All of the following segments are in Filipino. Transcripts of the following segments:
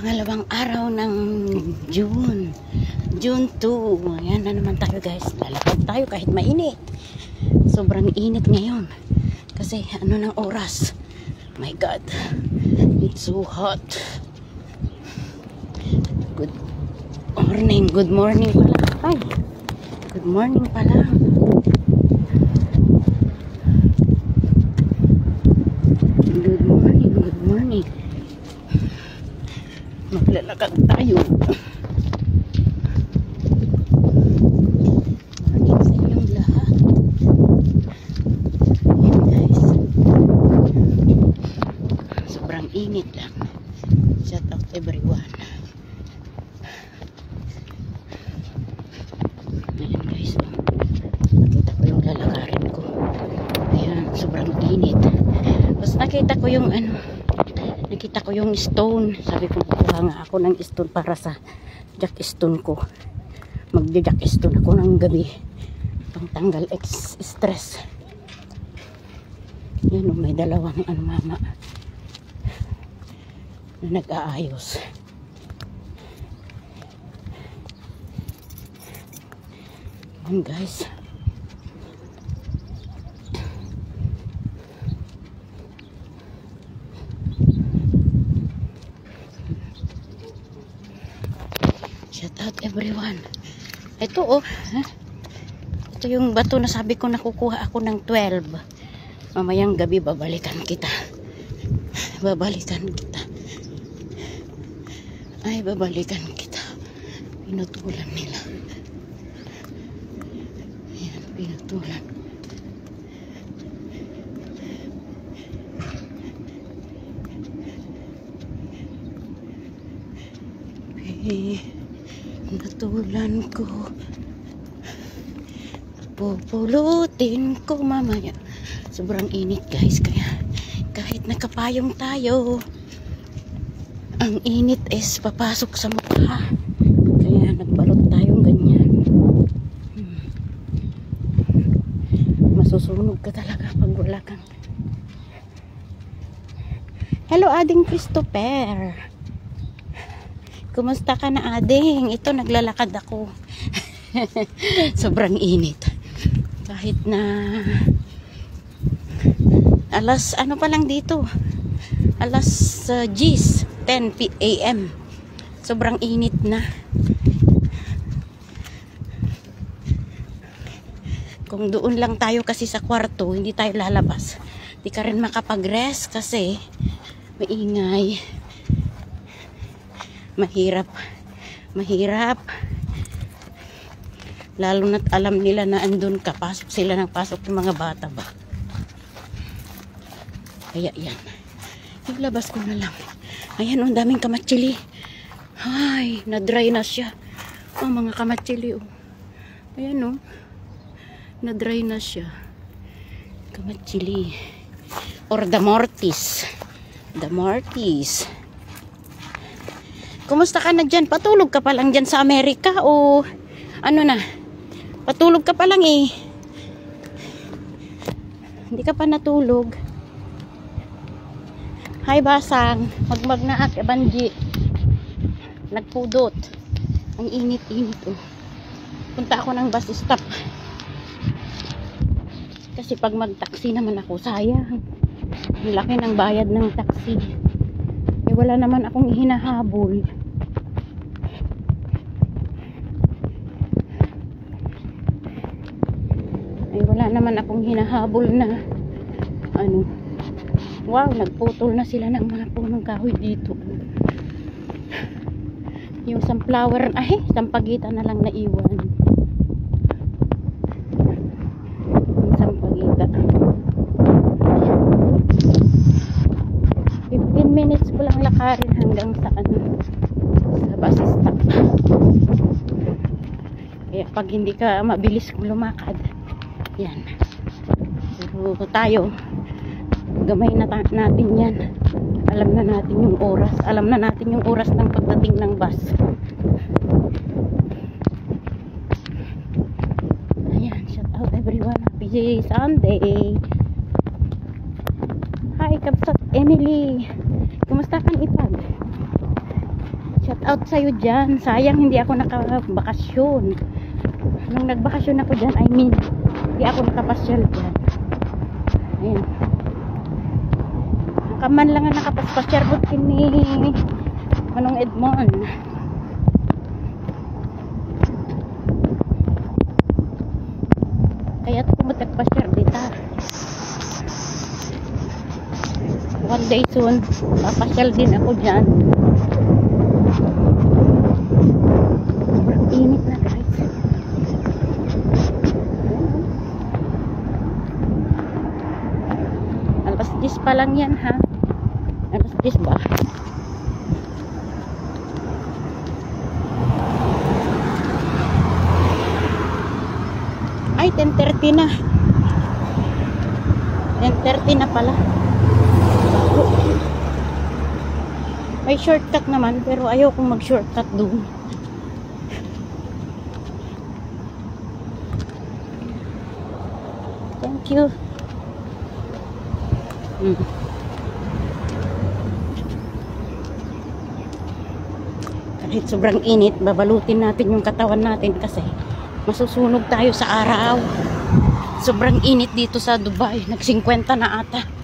Pangalawang araw ng June 2. Ayan na naman tayo guys. Lalakad tayo kahit mainit. Sobrang init ngayon. Kasi ano ng oras. My God. It's so hot. Good morning. Good morning pala. Ay. Good morning pala. Good morning. Good morning. Maglalakad tayo. Morning sa inyong lahat. Ayan guys. Sobrang init lang. Shout out everyone. Ayan guys. Nakita ko yung lalakarin ko. Ayan, sobrang init. Tapos nakita ko yung nakita ko yung stone. Sabi ko, kuha nga ako ng stone para sa jack stone ko. Magja-jack stone ako ng gabi. Pangtanggal stress. Yan o, may dalawang mama na nag-aayos. Yan guys. Shout out everyone. Ito oh. Ito yung bato na sabi ko nakukuha ako ng 12. Mamayang gabi babalikan kita. Babalikan kita. Ay, babalikan kita. Pinutulan nila. Ayan, pinutulan. Natulan ko, pupulutin ko mamaya. Sobrang init guys, kaya kahit nakapayong tayo, ang init is papasok sa mukha. Kaya nagbalot tayong ganyan. Masusunog ka talaga pag wala kang. Hello Ading Christopher. Kumusta ka na ading? Ito naglalakad ako. Sobrang init. Kahit na alas ano pa lang dito. Alas 10 a.m. Sobrang init na. Kung doon lang tayo kasi sa kwarto, hindi tayo lalabas. Di ka rin makapag-rest kasi maingay. Mahirap lalo na't alam nila na andun ka, pasok sila ng pasok yung mga bata ba, kaya yan ilabas ko na lang. Ayan oh, daming kamatsili. Ay, na-dry na siya mga kamatsili oh. Ayan oh, na-dry na siya kamatsili or the mortis. Kumusta ka na dyan? Patulog ka pa lang dyan sa Amerika o ano na? Patulog ka pa lang eh. Hindi ka pa natulog. Hi Basang. Magmag na ak, Banji. Nagpudot. Ang init-init oh. Punta ako ng bus stop. Kasi pag mag-taxi naman ako, sayang. Ang laki ng bayad ng taxi. Eh wala naman akong hinahabol. Wala naman akong hinahabol na ano. Wow, nagputol na sila ng mga punong kahoy dito. Yung sunflower, sampagita na lang naiwan. Yung sampagita. 15 minutes ko lang lakarin hanggang sa sa bus stop. Kaya pag hindi ka mabilis lumakad, yan. Pero tayo, gamay na natin yan. Alam na natin yung oras. Alam na natin yung oras ng pagdating ng bus. Ayan, shout out everyone. Happy Sunday. Hi, Kapsat Emily. Kumusta kang ipag? Shout out sa'yo dyan. Sayang hindi ako nakabakasyon. Nung nagbakasyon ako dyan, I mean, hindi ako nakapasyal dyan. Ayan. Kaman lang ang nakapaspasyal ko kini Manong Edmond. Kaya ako matagpasyal dito. One day soon, papasyal din ako dyan. Sobrang init na guys. Alas 10 pa lang yan ha. Alas 10 ba? Ay, 10:30 na. 10:30 na pala. May shortcut naman, pero ayaw kong mag-shortcut doon. Thank you. Kahit sobrang init, babalutin natin yung katawan natin kasi masusunog tayo sa araw. Sobrang init dito sa Dubai. Nag-50 na ata.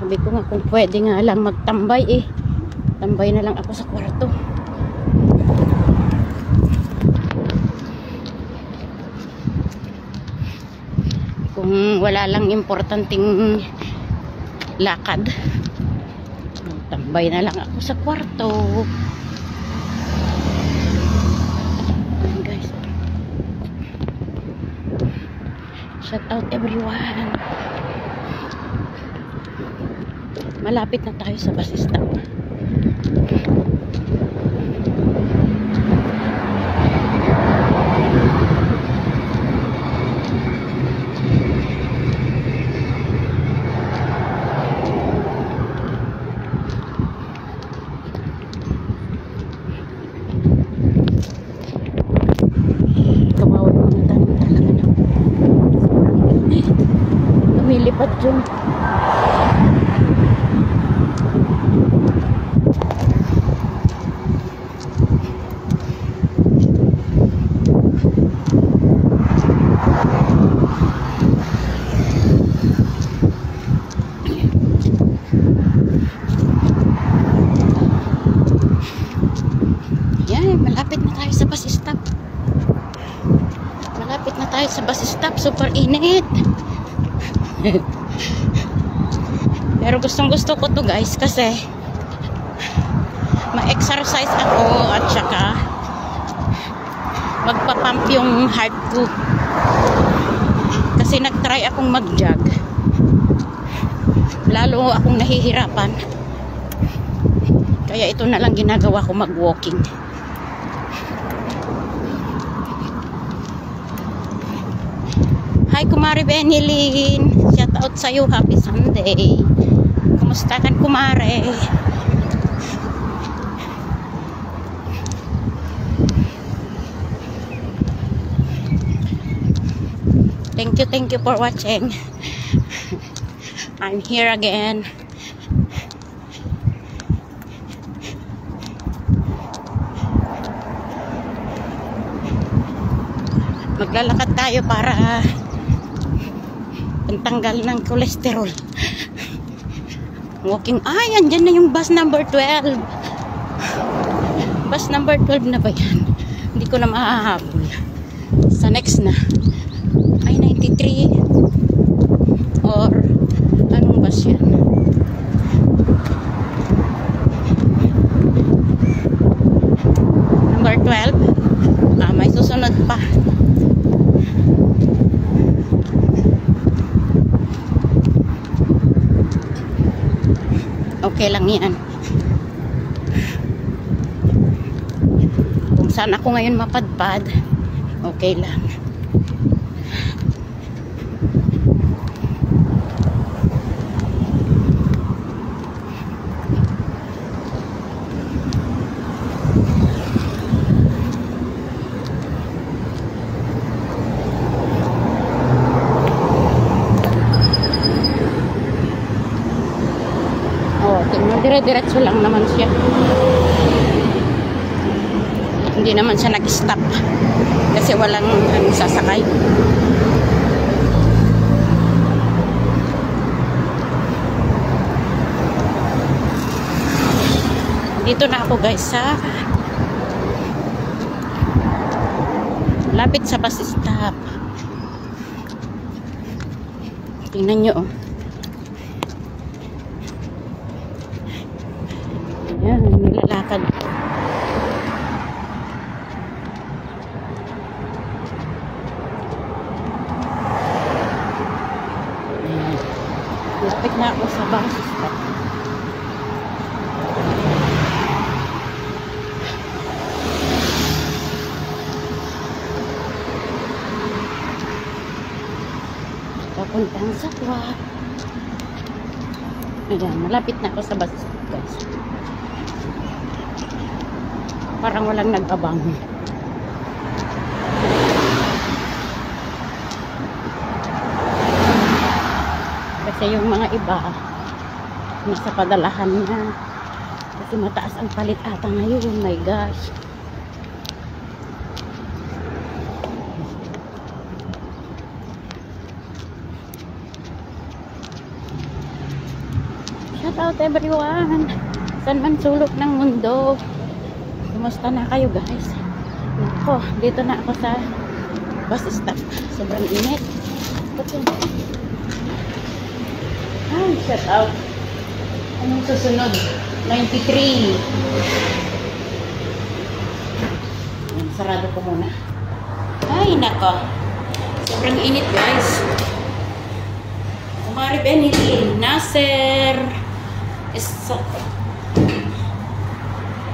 Sabi ko nga kung pwede nga lang magtambay eh. Tambay na lang ako sa kwarto. Kung wala lang importanteng lakad, tambay na lang ako sa kwarto. Ayan guys. Shout out everyone. Malapit na tayo sa bus stop. Lumilipat dyan. Yan, malapit na tayo sa bus stop. Malapit na tayo sa bus stop. Super init. Pero gustong gusto ko to guys kasi ma-exercise ako at saka magpa-pump yung heart ko kasi nag-try akong mag-jog, lalo akong nahihirapan, kaya ito na lang ginagawa ko, mag-walking. Hi Kumare Benilyn, shout out sa'yo, happy Sunday. Kumusta kan Kumare? Thank you for watching. I'm here again. Maglalakad tayo para pantanggal ng kolesterol. Walking. Ay, andyan na yung bus number 12. Bus number 12 na ba yan? Hindi ko na mahahabol. Sa next na. Ay, 93. Or, anong bus yan? Number 12. Ah, may susunod pa. Okay lang yan. Kung saan ako ngayon mapadpad, okay lang. Dire-diretso lang naman siya. Hindi naman siya nag-stop. Kasi walang sasakay. Dito na ako guys sa lapit sa bus stop. Tingnan nyo, oh. Ayan, nilalakad. Ayan. Lapit na ako sa bus stop. Papuntang Satwa. Ayan, malapit na ako sa bus stop guys. Parang walang nag-abang. Kasi yung mga iba nasa padalahan na. Kasi mataas ang palit ata ngayon. My gosh. Shout out everyone. Saan man sulok ng mundo. Kumusta na kayo guys? Ako, dito na ako sa bus stop. Sobrang init. Okay. Ay, shout out. Anong susunod? 93. Ayan, sarado ko muna. Ay, nako. Sobrang init guys. Umari Benilin, Nasser.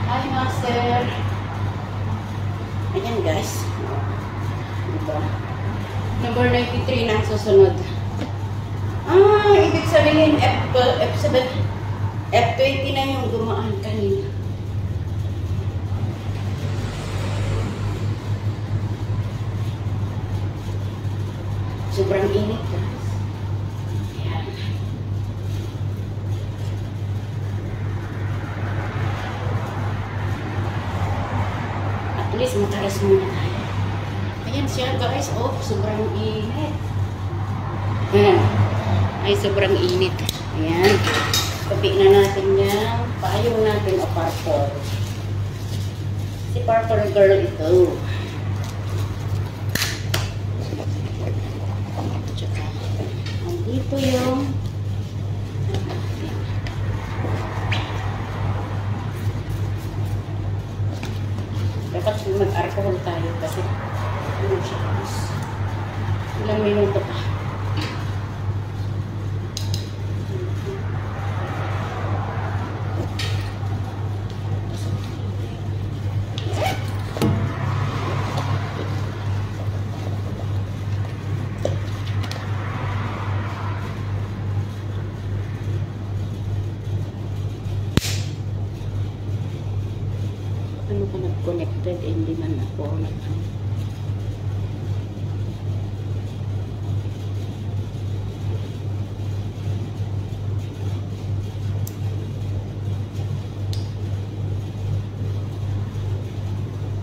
Hi Nasser. Ayan guys. Diba? Number 93 na susunod. Ibig sabihin F7, F20 na yung dumaan kanina. Sobrang init guys. Ayan. At least makaras muna tayo. Ayan siya guys. Oh, sobrang init. Ayan. Ay, sobrang init. Ayan. Tabi na natin yan. Paayong natin o purple. Si purple girl ito. Tsaka, andito yung dapat mag-alcohol tayo kasi ano siya. Ilang minuto pa. Ano ka nag-connected? Hindi man ako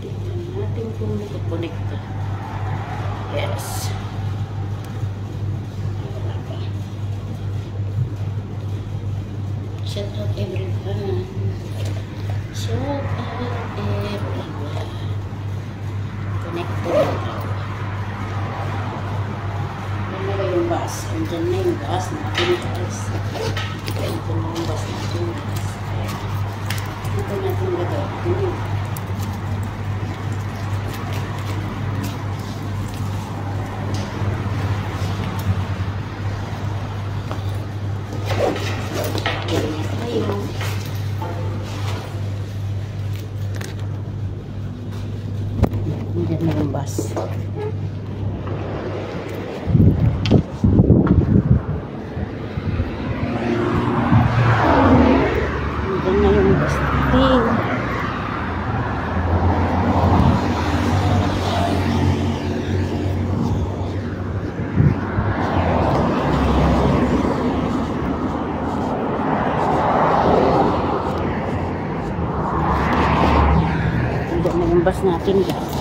tingnan natin kung nag-connect ka. Yes. Wala pa. Shout out everyone. Shout out everyone. Connected. Yan na ba yung bus? Andyan na yung bus natin guys. Andyan na yung bus natin guys. Ito natin gagawin. Ganyan tayo. Andyan na yung bus. Andyan na yung bus. yung bus natin, guys.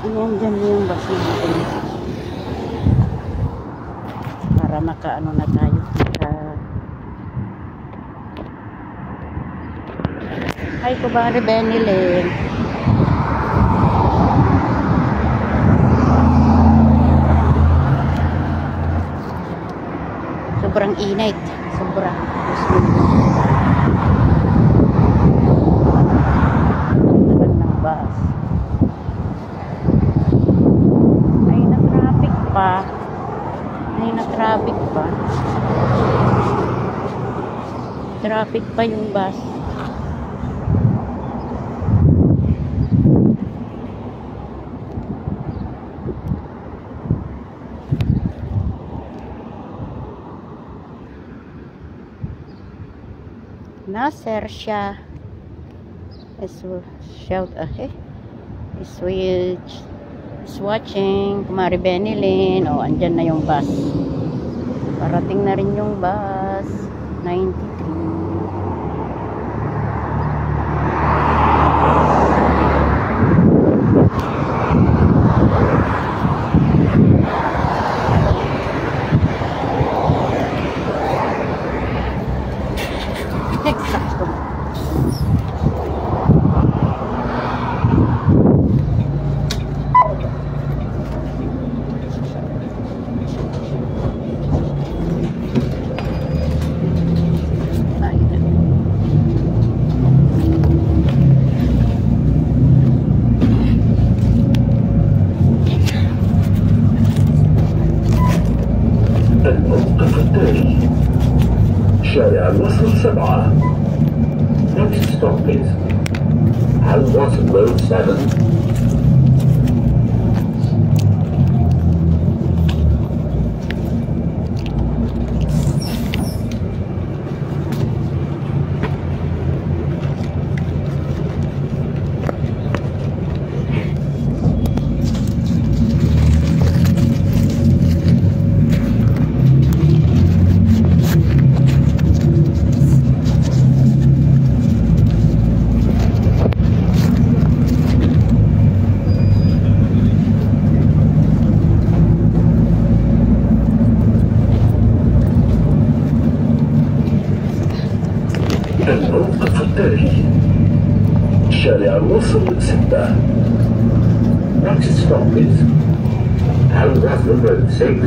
Ayan, dyan yung bus natin. Para makaano na tayo. Hi, Kumari Benilyn. Sobrang init. Sobrang. Tagal ng bus. Ay, na-traffic pa. Ay, na-traffic pa. Traffic pa yung bus. Nasser siya is watching Kumari Benilyn. Oh, andyan na yung bus. Parating na rin yung bus 93. Exacto. الموقف التالي شارع الوصل 7. Next stop is Al Wasl Road 7. الموقف التالي شارع الوصل 6. Next stop is Al Wasl Road 6.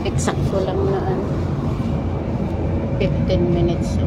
Eksakto lang na 15 minutes.